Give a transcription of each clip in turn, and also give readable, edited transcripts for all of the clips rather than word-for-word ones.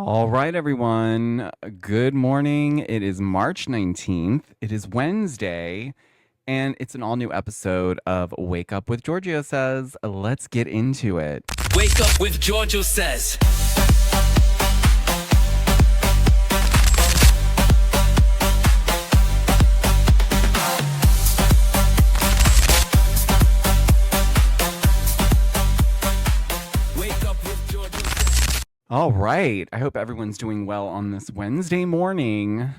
All right, everyone. Good morning. It is March 19th. It is Wednesday, and it's an all new episode of Wake Up with Georgio Says. Let's get into it. Wake up with Georgio Says. Wake up with Georgio Says. All right. I hope everyone's doing well on this Wednesday morning.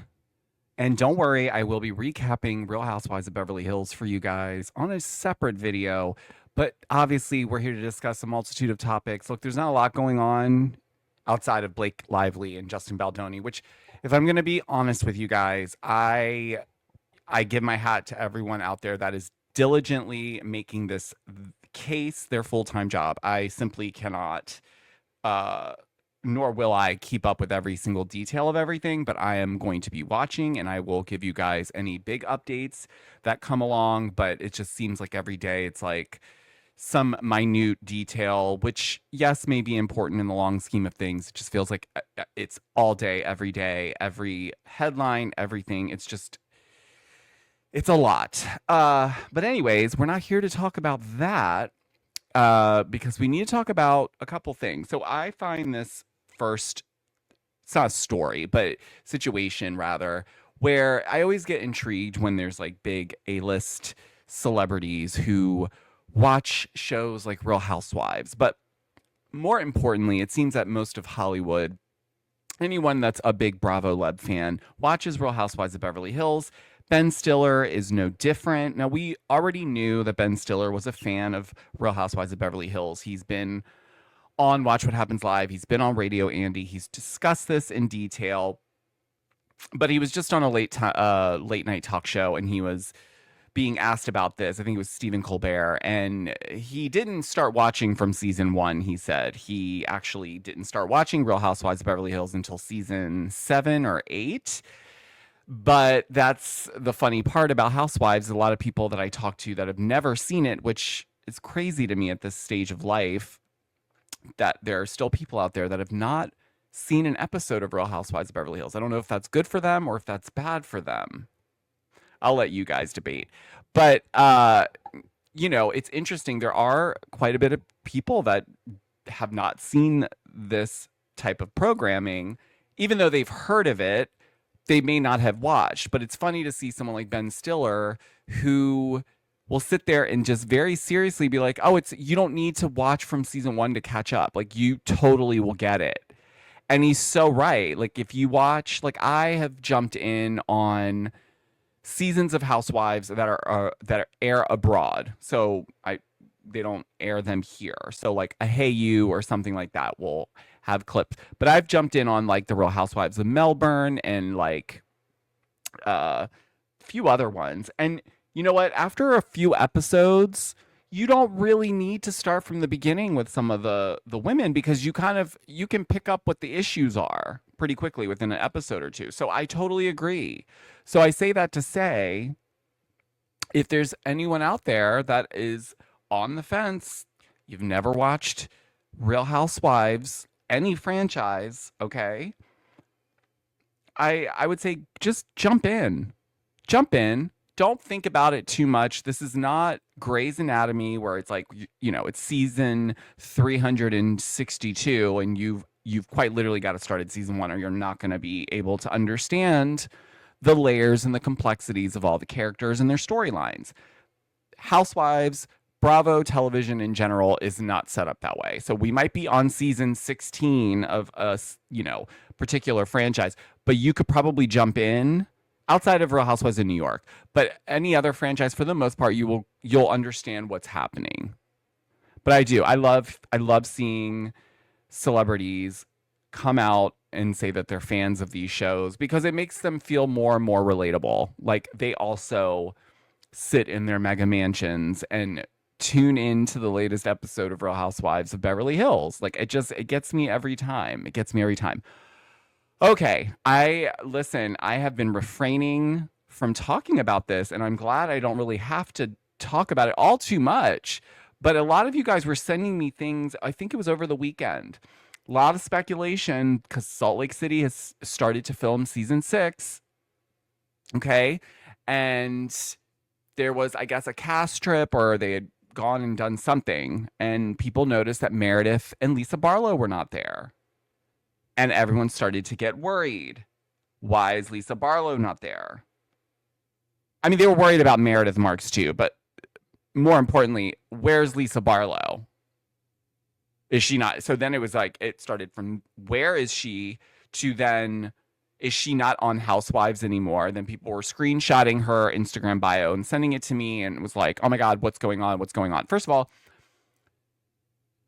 And don't worry, I will be recapping Real Housewives of Beverly Hills for you guys on a separate video. But obviously, we're here to discuss a multitude of topics. Look, there's not a lot going on outside of Blake Lively and Justin Baldoni, which, if I'm going to be honest with you guys, I give my hat to everyone out there that is diligently making this case their full-time job. I simply cannot, uh, nor will I keep up with every single detail of everything, but I am going to be watching and I will give you guys any big updates that come along. But it just seems like every day it's like some minute detail, which, yes, may be important in the long scheme of things. It just feels like it's all day, every headline, everything. It's a lot. But anyways, we're not here to talk about that because we need to talk about a couple things. So I find this first, it's not a story, but situation rather, where I always get intrigued when there's like big A-list celebrities who watch shows like Real Housewives. But more importantly, it seems that most of Hollywood, anyone that's a big Bravo Leb fan, watches Real Housewives of Beverly Hills. Ben Stiller is no different. Now, we already knew that Ben Stiller was a fan of Real Housewives of Beverly Hills. He's been on Watch What Happens Live. He's been on Radio Andy. He's discussed this in detail. But he was just on a late night talk show, and he was being asked about this. I think it was Stephen Colbert, and he didn't start watching from season 1. He said he actually didn't start watching Real Housewives of Beverly Hills until season 7 or 8. But that's the funny part about Housewives. A lot of people that I talk to that have never seen it, which is crazy to me at this stage of life, that there are still people out there that have not seen an episode of Real Housewives of Beverly Hills. I don't know if that's good for them or if that's bad for them. I'll let you guys debate. But it's interesting. There are quite a bit of people that have not seen this type of programming, even though they've heard of it. They may not have watched, but it's funny to see someone like Ben Stiller who will sit there and just very seriously be like, "Oh, you don't need to watch from season 1 to catch up. Like, you totally will get it." And he's so right. Like, if you watch, like, I have jumped in on seasons of Housewives that air abroad, so they don't air them here. So like a Hey You or something like that will have clips. But I've jumped in on like the Real Housewives of Melbourne and like a few other ones. And you know what? After a few episodes, you don't really need to start from the beginning with some of the women, because you can pick up what the issues are pretty quickly within an episode or two. So I totally agree. So I say that to say, if there's anyone out there that is on the fence, you've never watched Real Housewives, any franchise, okay? I would say just jump in. Jump in. Don't think about it too much. This is not Grey's Anatomy where it's like, it's season 362 and you've quite literally got to start at season 1 or you're not going to be able to understand the layers and the complexities of all the characters and their storylines. Housewives, Bravo television in general is not set up that way. So we might be on season 16 of a, particular franchise, but you could probably jump in outside of Real Housewives of New York. But any other franchise, for the most part, you'll understand what's happening. But I love seeing celebrities come out and say that they're fans of these shows, because it makes them feel more and more relatable. Like, they also sit in their mega mansions and tune into the latest episode of Real Housewives of Beverly Hills. Like, it gets me every time. It gets me every time. Okay, I have been refraining from talking about this, and I'm glad I don't really have to talk about it all too much. But a lot of you guys were sending me things, I think it was over the weekend, A lot of speculation because Salt Lake City has started to film season 6. Okay. And there was, I guess, a cast trip, or they had gone and done something. And people noticed that Meredith and Lisa Barlow were not there. And everyone started to get worried. Why is Lisa Barlow not there? I mean, they were worried about Meredith Marks too, but more importantly, where's Lisa Barlow? Is she not? So then it was like, it started from where is she to then, is she not on Housewives anymore? Then people were screenshotting her Instagram bio and sending it to me, and it was like, oh my God, what's going on? What's going on? First of all,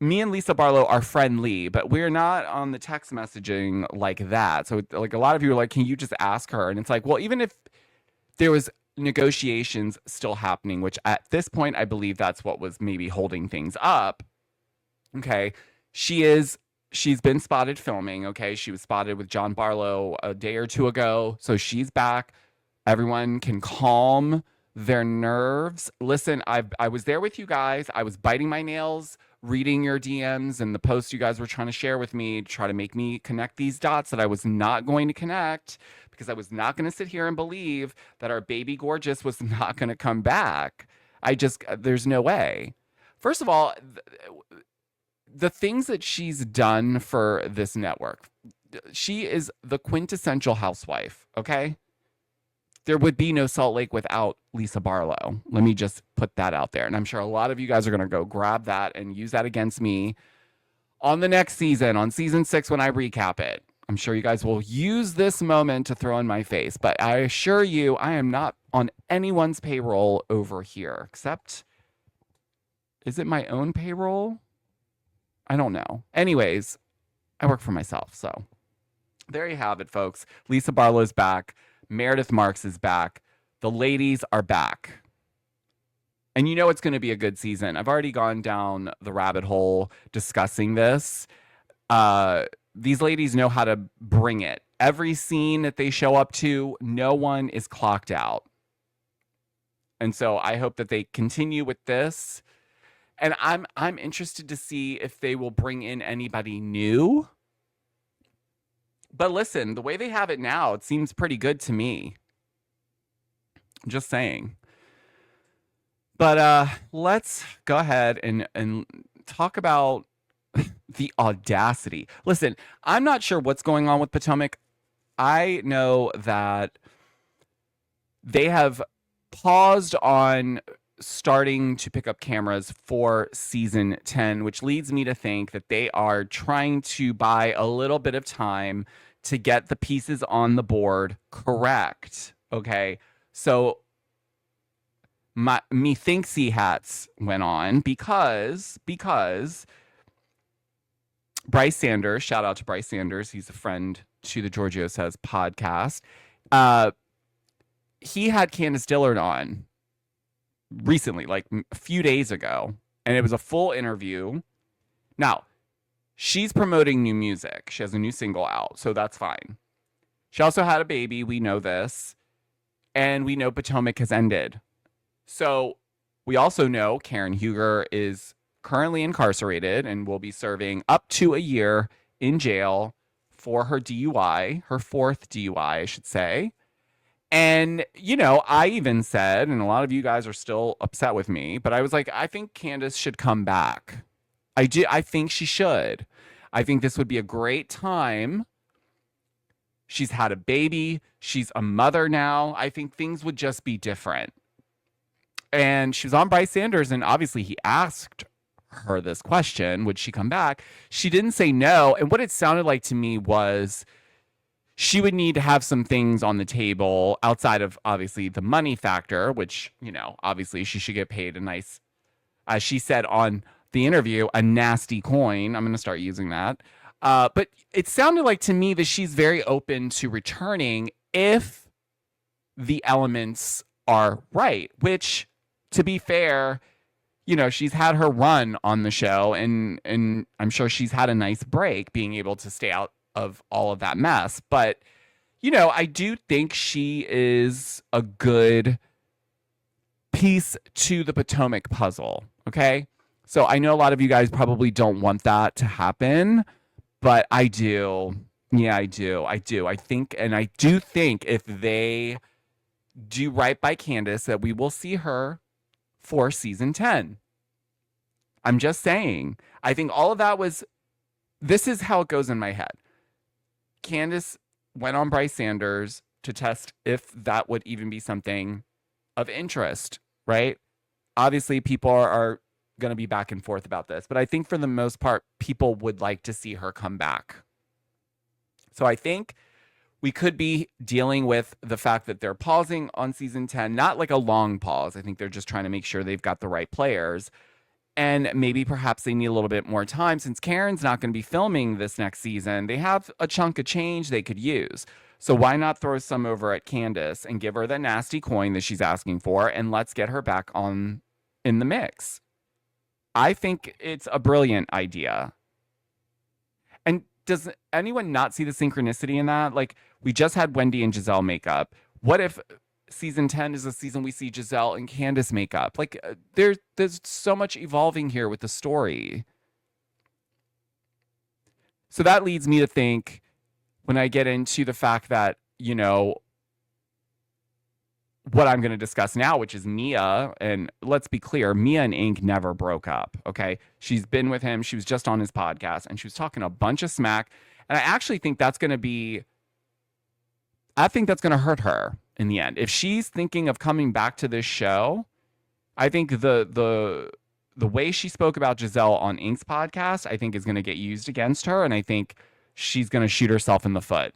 me and Lisa Barlow are friendly, but we're not on the text messaging like that. So like a lot of you are like, can you just ask her? And it's like, well, even if there was negotiations still happening, which at this point, I believe that's what was maybe holding things up. Okay. She's been spotted filming. Okay. She was spotted with John Barlow a day or two ago. So she's back. Everyone can calm their nerves. Listen, I was there with you guys. I was biting my nails, reading your DMs and the posts you guys were trying to share with me to try to make me connect these dots that I was not going to connect, because I was not going to sit here and believe that our baby gorgeous was not going to come back. There's no way. First of all, the things that she's done for this network, she is the quintessential housewife, okay? There would be no Salt Lake without Lisa Barlow. Let me just put that out there. And I'm sure a lot of you guys are going to go grab that and use that against me on the next season, on season 6, when I recap it. I'm sure you guys will use this moment to throw in my face. But I assure you, I am not on anyone's payroll over here, except, is it my own payroll? I don't know. Anyways, I work for myself. So there you have it, folks. Lisa Barlow's back. Meredith Marks is back. The ladies are back. And you know it's going to be a good season. I've already gone down the rabbit hole discussing this. These ladies know how to bring it. Every scene that they show up to, no one is clocked out. And so I hope that they continue with this. And I'm interested to see if they will bring in anybody new. But listen, the way they have it now, it seems pretty good to me. Just saying. But let's go ahead and talk about the audacity. Listen, I'm not sure what's going on with Potomac. I know that they have paused on starting to pick up cameras for season 10, which leads me to think that they are trying to buy a little bit of time to get the pieces on the board correct. Okay. So me thinksy hats went on because Bryce Sanders, shout out to Bryce Sanders, he's a friend to the Georgio Says podcast. He had Candace Dillard on recently, like a few days ago, and it was a full interview. Now, she's promoting new music. She has a new single out, so that's fine. She also had a baby. We know this. And we know Potomac has ended. So we also know Karen Huger is currently incarcerated and will be serving up to a year in jail for her DUI, her 4th DUI, I should say. And, you know, I even said, and a lot of you guys are still upset with me, but I was like, I think Candace should come back. I think she should. I think this would be a great time. She's had a baby. She's a mother now. I think things would just be different. And she was on Bryce Sanders, and obviously he asked her this question, would she come back? She didn't say no. And what it sounded like to me was she would need to have some things on the table outside of obviously the money factor, which, you know, obviously she should get paid a nice, as she said on the interview, a nasty coin. I'm going to start using that. But it sounded like to me that she's very open to returning if the elements are right, which, to be fair, you know, she's had her run on the show, and I'm sure she's had a nice break being able to stay out of all of that mess. But, you know, I do think she is a good piece to the Potomac puzzle. Okay. So I know a lot of you guys probably don't want that to happen, But I do. Yeah, I do. I do. I think, and I do think if they do right by Candace, that we will see her for season 10. I'm just saying. I think all of that was, this is how it goes in my head. Candace went on Bryce Sanders to test if that would even be something of interest, right? Obviously, people are going to be back and forth about this, but I think for the most part, people would like to see her come back. So I think we could be dealing with the fact that they're pausing on season 10, not like a long pause. I think they're just trying to make sure they've got the right players. And maybe perhaps they need a little bit more time since Karen's not going to be filming this next season. They have a chunk of change they could use. So why not throw some over at Candace and give her the nasty coin that she's asking for, and let's get her back on in the mix. I think it's a brilliant idea. And does anyone not see the synchronicity in that? Like, we just had Wendy and Gizelle makeup. What if season 10 is a season we see Gizelle and Candace makeup? Like, there's so much evolving here with the story. So that leads me to think, when I get into the fact that, you know, what I'm going to discuss now, which is Mia, and let's be clear, Mia and Ink never broke up, okay? She's been with him. She was just on his podcast, and she was talking a bunch of smack. And I actually think that's going to be, I think that's going to hurt her in the end. If she's thinking of coming back to this show, I think the way she spoke about Gizelle on Ink's podcast, I think is going to get used against her, and I think she's going to shoot herself in the foot.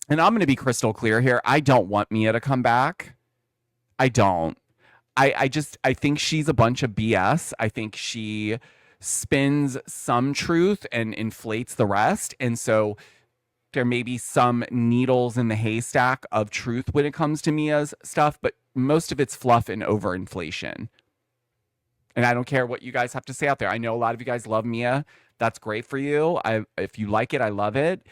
And I'm going to be crystal clear here. I don't want Mia to come back. I don't. I think she's a bunch of BS. I think she spins some truth and inflates the rest. And so there may be some needles in the haystack of truth when it comes to Mia's stuff, but most of it's fluff and overinflation. And I don't care what you guys have to say out there. I know a lot of you guys love Mia. That's great for you. If you like it, I love it.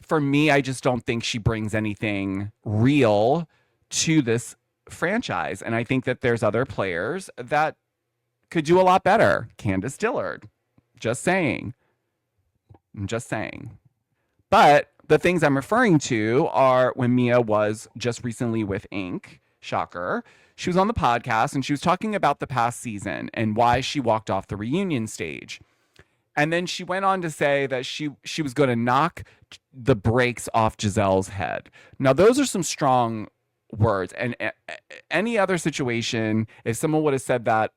For me, I just don't think she brings anything real to this franchise. And I think that there's other players that could do a lot better. Candace Dillard. Just saying. I'm just saying. But the things I'm referring to are when Mia was just recently with Ink. Shocker. She was on the podcast and she was talking about the past season and why she walked off the reunion stage. And then she went on to say that she was going to knock the brakes off Gizelle's head. Now, those are some strong words. And any other situation, if someone would have said that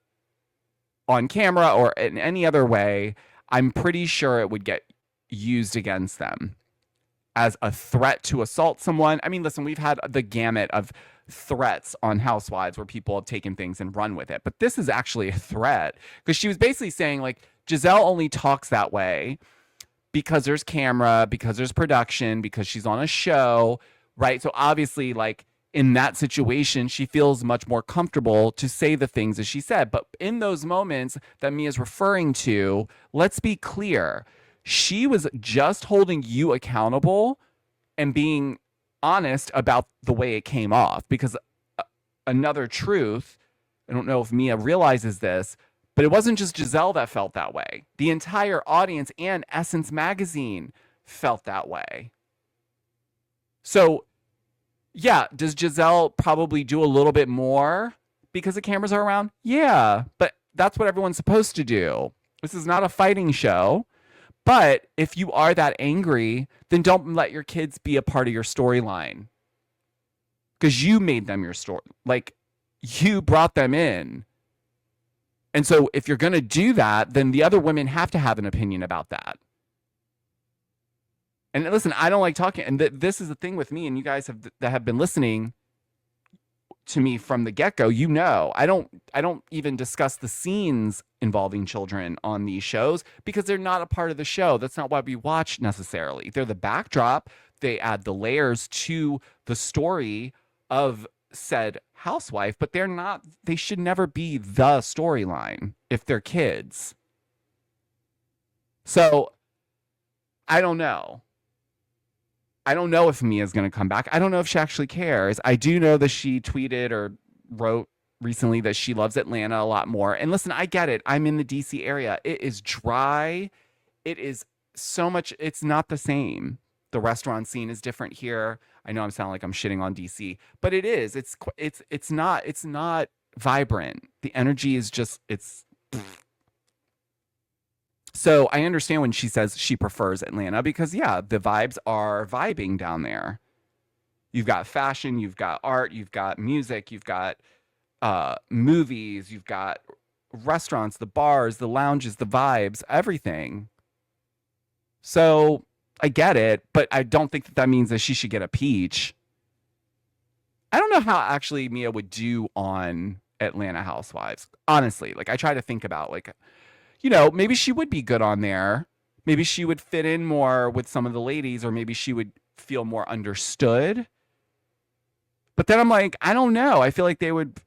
on camera or in any other way, I'm pretty sure it would get used against them as a threat to assault someone. I mean, listen, we've had the gamut of threats on Housewives where people have taken things and run with it. But this is actually a threat because she was basically saying, like, Gizelle only talks that way because there's camera, because there's production, because she's on a show, right? So obviously, like, in that situation, she feels much more comfortable to say the things that she said. But in those moments that Mia's referring to, let's be clear. She was just holding you accountable and being honest about the way it came off. Because another truth, I don't know if Mia realizes this, but it wasn't just Gizelle that felt that way. The entire audience and Essence Magazine felt that way. So, yeah, does Gizelle probably do a little bit more because the cameras are around? Yeah, but that's what everyone's supposed to do. This is not a fighting show. But if you are that angry, then don't let your kids be a part of your storyline. Because you made them your story. Like, you brought them in. And so if you're going to do that, then the other women have to have an opinion about that. And listen, I don't like talking. And this is the thing with me, and you guys that have been listening to me from the get-go, you know, I don't even discuss the scenes involving children on these shows because they're not a part of the show. That's not why we watch necessarily. They're the backdrop. They add the layers to the story of said housewife, but they should never be the storyline if they're kids. So I don't know. I don't know if Mia's going to come back. I don't know if she actually cares. I do know that she tweeted or wrote recently that she loves Atlanta a lot more. And listen, I get it. I'm in the DC area. It is dry. It is so much. It's not the same. The restaurant scene is different here. I know I'm sounding like I'm shitting on DC, but it is. It's not vibrant. The energy is just it's. So I understand when she says she prefers Atlanta because yeah, the vibes are vibing down there. You've got fashion, you've got art, you've got music, you've got movies, you've got restaurants, the bars, the lounges, the vibes, everything. So I get it, but I don't think that that means that she should get a peach. I don't know how actually Mia would do on Atlanta Housewives. Honestly, like I try to think about like, maybe she would be good on there. Maybe she would fit in more with some of the ladies, or maybe she would feel more understood. But then I'm like, I don't know. I feel like they would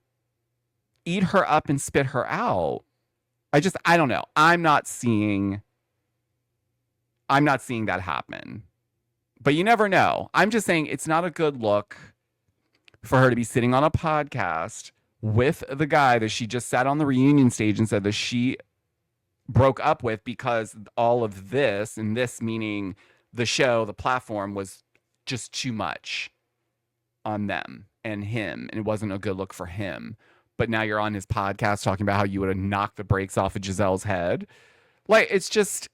eat her up and spit her out. I don't know. I'm not seeing that happen. But you never know. I'm just saying it's not a good look for her to be sitting on a podcast with the guy that she just sat on the reunion stage and said that she broke up with because all of this, and this meaning the show, the platform, was just too much on them and him, and it wasn't a good look for him. But now you're on his podcast talking about how you would have knocked the brakes off of Giselle's head. Like it's just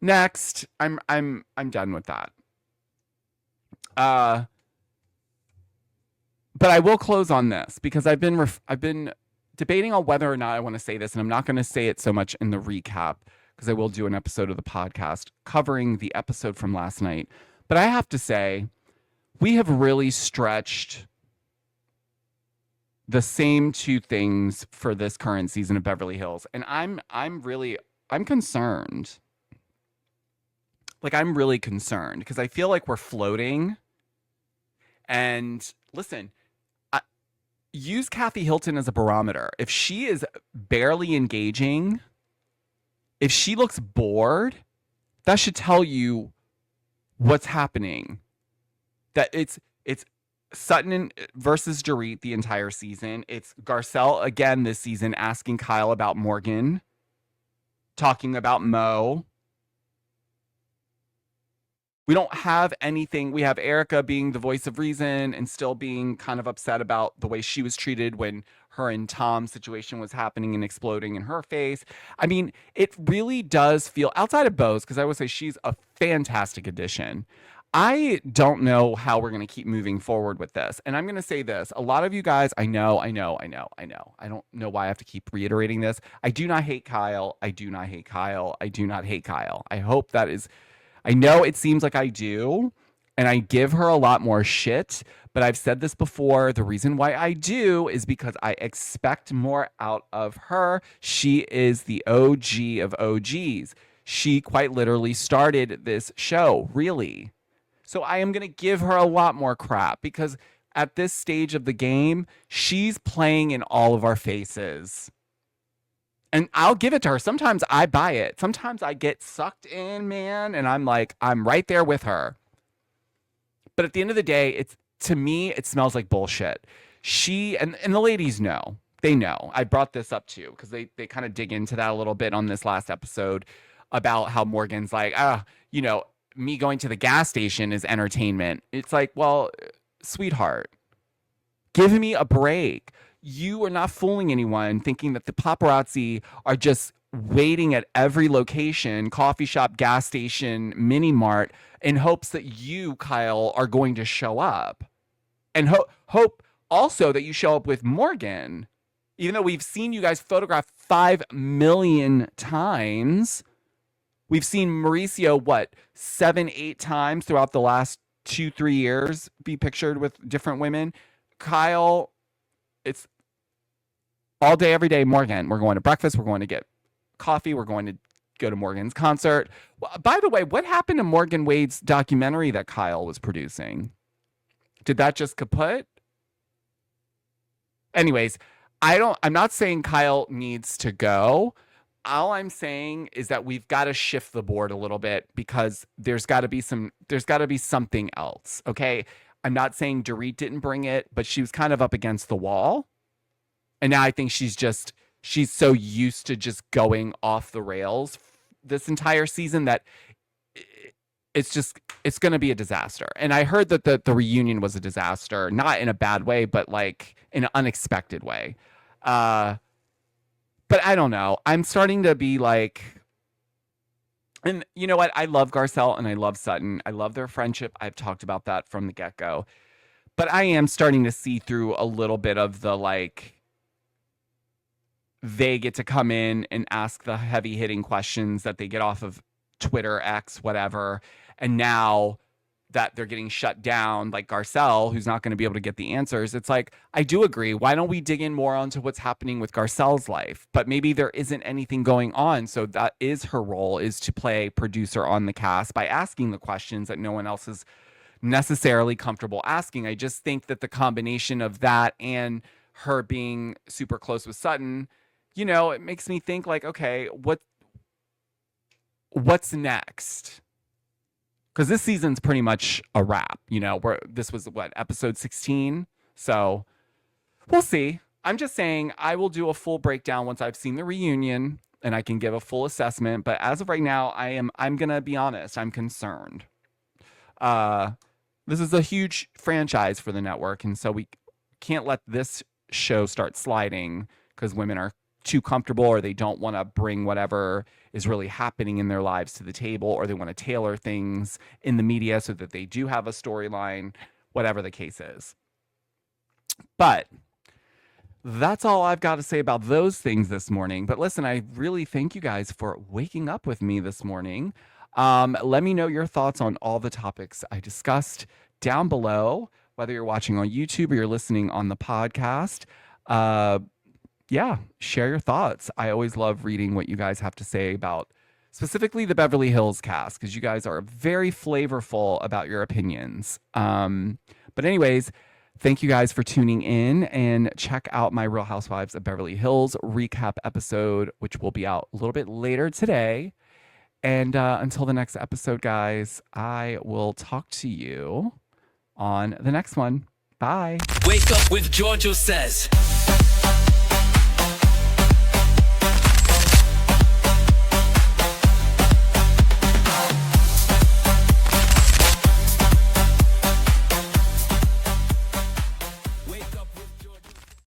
next. I'm done with that. Uh but I will close on this because I've been debating on whether or not I want to say this, and I'm not going to say it so much in the recap because I will do an episode of the podcast covering the episode from last night. But I have to say, we have really stretched the same two things for this current season of Beverly Hills, and I'm concerned. Like I'm really concerned because I feel like we're floating. And listen, use Kathy Hilton as a barometer. If she is barely engaging, if she looks bored, that should tell you what's happening. That it's Sutton versus Dorit the entire season. It's Garcelle again this season asking Kyle about Morgan, talking about Mo. We don't have anything. We have Erica being the voice of reason and still being kind of upset about the way she was treated when her and Tom's situation was happening and exploding in her face. I mean, it really does feel, outside of Bose, because I would say she's a fantastic addition. I don't know how we're going to keep moving forward with this. And I'm going to say this. A lot of you guys, I know. I don't know why I have to keep reiterating this. I do not hate Kyle. I do not hate Kyle. I do not hate Kyle. I hope that is, I know it seems like I do, and I give her a lot more shit, but I've said this before. The reason why I do is because I expect more out of her. She is the OG of OGs. She quite literally started this show, really. So I am going to give her a lot more crap because at this stage of the game, she's playing in all of our faces. And I'll give it to her. Sometimes I buy it. Sometimes I get sucked in, man, and I'm like, I'm right there with her. But at the end of the day, it's, to me, it smells like bullshit. She and the ladies know. They know. I brought this up too because they kind of dig into that a little bit on this last episode about how Morgan's like, me going to the gas station is entertainment. It's like, well, sweetheart, give me a break. You are not fooling anyone thinking that the paparazzi are just waiting at every location, coffee shop, gas station, mini mart, in hopes that you, Kyle, are going to show up. And hope also that you show up with Morgan. Even though we've seen you guys photograph 5 million times, we've seen Mauricio, 7, 8 times throughout the last 2-3 years be pictured with different women. Kyle, it's all day, every day, Morgan. We're going to breakfast. We're going to get coffee. We're going to go to Morgan's concert. Well, by the way, what happened to Morgan Wade's documentary that Kyle was producing? Did that just kaput? Anyways, I'm not saying Kyle needs to go. All I'm saying is that we've got to shift the board a little bit because there's got to be something else. Okay. I'm not saying Dorit didn't bring it, but she was kind of up against the wall. And now I think she's so used to just going off the rails this entire season that it's going to be a disaster. And I heard that the reunion was a disaster, not in a bad way, but like in an unexpected way. But I don't know. I'm starting to be like, and you know what? I love Garcelle and I love Sutton. I love their friendship. I've talked about that from the get-go. But I am starting to see through a little bit of the like, they get to come in and ask the heavy hitting questions that they get off of Twitter, X, whatever. And now that they're getting shut down, like Garcelle, who's not going to be able to get the answers, it's like, I do agree. Why don't we dig in more onto what's happening with Garcelle's life? But maybe there isn't anything going on. So that is her role, is to play producer on the cast by asking the questions that no one else is necessarily comfortable asking. I just think that the combination of that and her being super close with Sutton, you know, it makes me think like, okay, what's next? Because this season's pretty much a wrap, you know, where this was what, episode 16. So we'll see. I'm just saying I will do a full breakdown once I've seen the reunion and I can give a full assessment. But as of right now, I'm gonna be honest, I'm concerned. This is a huge franchise for the network, and so we can't let this show start sliding because women are too comfortable, or they don't want to bring whatever is really happening in their lives to the table, or they want to tailor things in the media so that they do have a storyline, whatever the case is. But that's all I've got to say about those things this morning. But listen, I really thank you guys for waking up with me this morning. Let me know your thoughts on all the topics I discussed down below, whether you're watching on YouTube or you're listening on the podcast. Yeah, share your thoughts. I always love reading what you guys have to say about specifically the Beverly Hills cast, because you guys are very flavorful about your opinions. But anyways, thank you guys for tuning in, and check out my Real Housewives of Beverly Hills recap episode, which will be out a little bit later today. And until the next episode, guys, I will talk to you on the next one. Bye. Wake up with Georgio says.